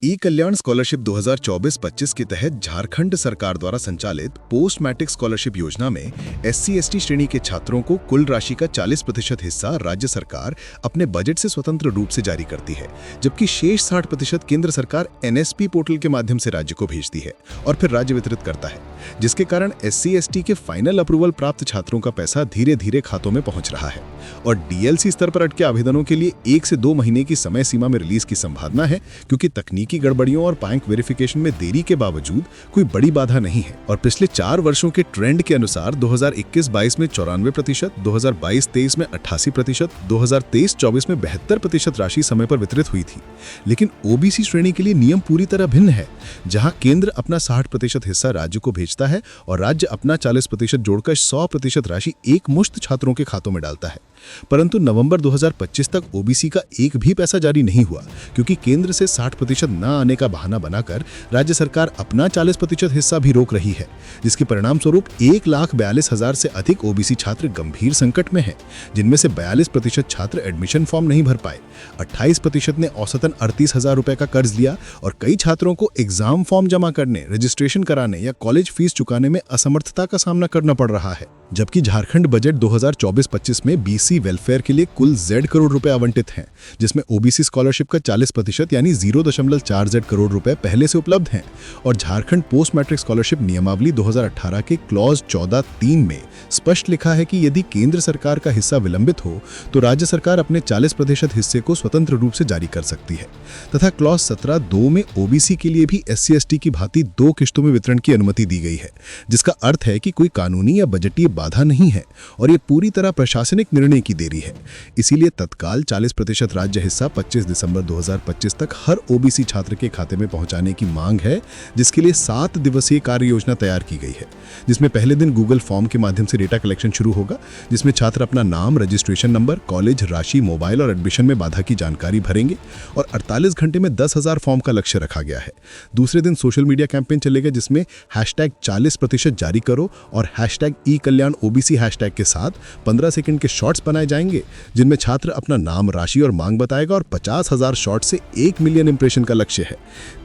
ई कल्याण scholarship 2024-25 के तहत झारखंड सरकार द्वारा संचालित पोस्ट मैट्रिक स्कॉलरशिप योजना में SC/ST श्रेणी के छात्रों को कुल राशि का 40% हिस्सा राज्य सरकार अपने बजट से स्वतंत्र रूप से जारी करती है, जबकि शेष 60% केंद्र सरकार NSP पोर्टल के माध्यम से राज्य को भेजती है और फिर राज्य वितरित करता है, जिसके कारण SC/ST के फाइनल अप्रूवल प्राप्त छात्रों का पैसा धीरे धीरे खातों में पहुंच रहा है और DLC स्तर पर अटके आवेदनों के लिए 1 से 2 महीने की समय सीमा में रिलीज की संभावना है, क्योंकि तकनीकी गड़बड़ियों और बैंक वेरिफिकेशन में देरी के बावजूद कोई बड़ी बाधा नहीं है। और पिछले 4 वर्षों के ट्रेंड के अनुसार 2021-22 में 94%, 2022-23 में 88%, 2023-24 में 72% राशि समय पर वितरित हुई थी। लेकिन OBC श्रेणी के लिए नियम पूरी तरह भिन्न है, जहां केंद्र अपना 60% हिस्सा राज्य को भेजता है और राज्य अपना 40% जोड़कर 100% राशि एक मुश्त छात्रों के खातों में डालता है। परंतु नवंबर 2025 तक OBC का एक भी पैसा जारी नहीं हुआ, क्योंकि केंद्र से 60% न आने का बहाना बनाकर राज्य सरकार अपना 40% हिस्सा भी रोक रही है, जिसके परिणाम स्वरूप 1,42,000 से अधिक OBC छात्र गंभीर संकट में हैं, जिनमें से 42% छात्र एडमिशन फॉर्म नहीं भर पाए, 28% ने औसतन 38,000 रुपए का कर्ज लिया और कई छात्रों को एग्जाम फॉर्म जमा करने, रजिस्ट्रेशन कराने या कॉलेज फीस चुकाने में असमर्थता का सामना करना पड़ रहा है। जबकि झारखंड बजट 2024-25 में BC वेलफेयर के लिए कुल Z करोड़ रुपए आवंटित हैं, जिसमें OBC स्कॉलरशिप का 40% यानी 0.4Z करोड़ रुपए पहले से उपलब्ध हैं और झारखंड पोस्ट मैट्रिक स्कॉलरशिप नियमावली 2018 के क्लॉज 14(3) में स्पष्ट लिखा है कि यदि केंद्र सरकार का हिस्सा विलंबित हो तो राज्य सरकार अपने 40% हिस्से को स्वतंत्र रूप से जारी कर सकती है, तथा क्लॉज 17(2) में OBC के लिए भी SC/ST की भांति 2 किश्तों में वितरण की अनुमति दी गई है, जिसका अर्थ है कि कोई कानूनी या बजटीय बाधा नहीं है और ये पूरी तरह प्रशासनिक निर्णय की देरी है। इसीलिए तत्काल 40% राज्य हिस्सा 25 दिसंबर 2025 तक हर OBC छात्र के खाते में पहुंचाने की मांग है, जिसके लिए 7 दिवसीय कार्य योजना तैयार की गई है, जिसमें पहले दिन गूगल फॉर्म के माध्यम से डेटा कलेक्शन शुरू होगा, जिसमें छात्र अपना नाम, रजिस्ट्रेशन नंबर, कॉलेज, राशि, मोबाइल और एडमिशन में बाधा की जानकारी भरेंगे और 48 घंटे में 10,000 फॉर्म का लक्ष्य रखा गया है। दूसरे दिन सोशल मीडिया कैंपेन चलेगा, जिसमें #40% जारी करो और #ई कल्याण OBC हैशटैग के साथ 15 सेकंड के शॉर्ट्स बनाए जाएंगे, जिनमें छात्र अपना नाम, राशि और मांग बताएगा और 50,000 शॉर्ट से 1 मिलियन इंप्रेशन का लक्ष्य है।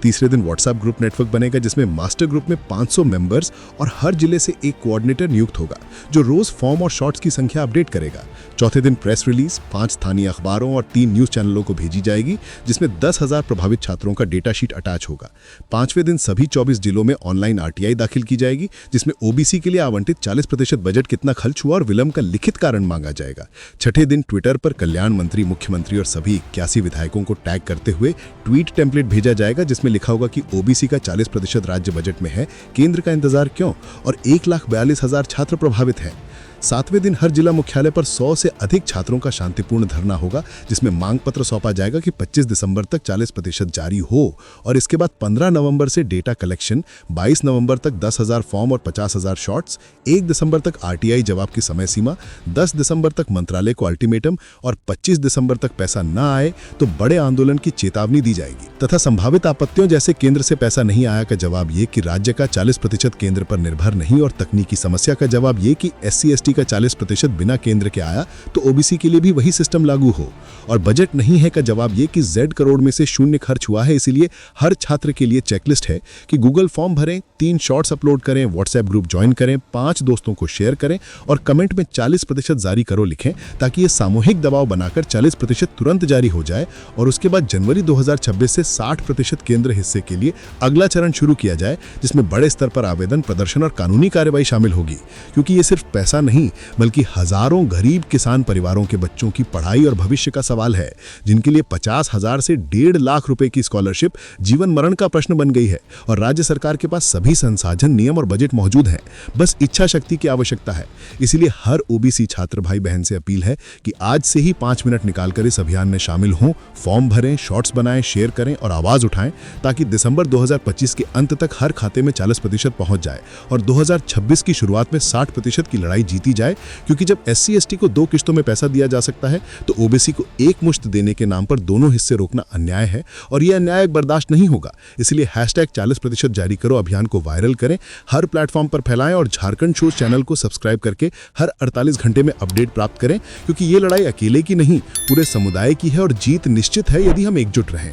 तीसरे दिन व्हाट्सएप ग्रुप नेटवर्क बनेगा, जिसमें मास्टर ग्रुप में 500 मेंबर्स और हर जिले से एक कोऑर्डिनेटर नियुक्त होगा, जो रोज फॉर्म और शॉर्ट्स की संख्या अपडेट करेगा। चौथे दिन प्रेस रिलीज 5 स्थानीय अखबारों और 3 न्यूज चैनलों को भेजी जाएगी, जिसमें 10,000 प्रभावित छात्रों का डेटा शीट अटैच होगा। 5वें दिन सभी 24 जिलों में ऑनलाइन RTI दाखिल की जाएगी, जिसमें OBC के लिए आवंटित 40% बजट कितना खर्च हुआ और विलंब का लिखित कारण मांगा जाएगा। छठे दिन ट्विटर पर कल्याण मंत्री, मुख्यमंत्री और सभी 81 विधायकों को टैग करते हुए ट्वीट टेम्पलेट भेजा जाएगा, जिसमें लिखा होगा कि OBC का 40% राज्य बजट में है, केंद्र का इंतजार क्यों, और 1,42,000 छात्र प्रभावित हैं। 7वें दिन हर जिला मुख्यालय पर 100 से अधिक छात्रों का शांतिपूर्ण धरना होगा, जिसमें मांग पत्र सौंपा जाएगा कि 25 दिसंबर तक 40% जारी हो और इसके बाद 15 नवंबर से डेटा कलेक्शन, 22 नवंबर तक 10,000 फॉर्म और 50,000 शॉर्ट्स, 1 दिसंबर तक RTI जवाब की समय सीमा, 10 दिसंबर तक मंत्रालय को अल्टीमेटम और 25 दिसंबर तक पैसा न आए तो बड़े आंदोलन की चेतावनी दी जाएगी, तथा संभावित आपत्तियों जैसे केंद्र से पैसा नहीं आया का जवाब ये कि राज्य का 40% केंद्र पर निर्भर नहीं और तकनीकी समस्या का जवाब ये कि SC/ST का 40% बिना केंद्र के आया तो OBC के लिए भी वही सिस्टम लागू हो, और बजट नहीं है का जवाब ये कि Z करोड़ में से 0 खर्च हुआ है, इसीलिए हर छात्र के लिए चेकलिस्ट है कि गूगल फॉर्म भरें, 3 शॉर्ट्स अपलोड करें, व्हाट्सएप ग्रुप ज्वाइन करें, 5 दोस्तों को शेयर करें और कमेंट में 40% जारी करो लिखें, ताकि ये सामूहिक दबाव बनाकर 40% तुरंत जारी हो जाए और उसके बाद जनवरी 2026 से 60% केंद्र हिस्से के लिए अगला चरण शुरू किया जाए, जिसमें बड़े स्तर पर आवेदन, प्रदर्शन और कानूनी कार्रवाई शामिल होगी, क्योंकि ये सिर्फ पैसा नहीं बल्कि हजारों गरीब किसान परिवारों के बच्चों की पढ़ाई और भविष्य का सवाल है, जिनके लिए 50,000 से 1.5 लाख रुपए की स्कॉलरशिप जीवन मरण का प्रश्न बन गई है और राज्य सरकार के पास सभी संसाधन, नियम और बजट मौजूद हैं, बस इच्छा शक्ति की आवश्यकता है। इसीलिए हर OBC छात्र भाई बहन से अपील है कि आज से ही 5 मिनट निकालकर इस अभियान में शामिल हों, फॉर्म भरें, शॉर्ट्स बनाएं, शेयर करें और आवाज उठाएं, ताकि दिसंबर 2025 के अंत तक हर खाते में 40% पहुंच जाए और 2026 की शुरुआत में 60% की लड़ाई जीती जाए, क्योंकि जब SC/ST को 2 किश्तों में पैसा दिया जा सकता है तो OBC को एक मुश्त देने के नाम पर दोनों हिस्से रोकना अन्याय है और यह अन्याय बर्दाश्त नहीं होगा। इसलिए #40% जारी करो अभियान को वायरल करें, हर प्लेटफॉर्म पर फैलाएं और झारखंड शोज चैनल को सब्सक्राइब करके हर 48 घंटे में अपडेट प्राप्त करें, क्योंकि ये लड़ाई अकेले की नहीं, पूरे समुदाय की है और जीत निश्चित है यदि हम एकजुट रहें।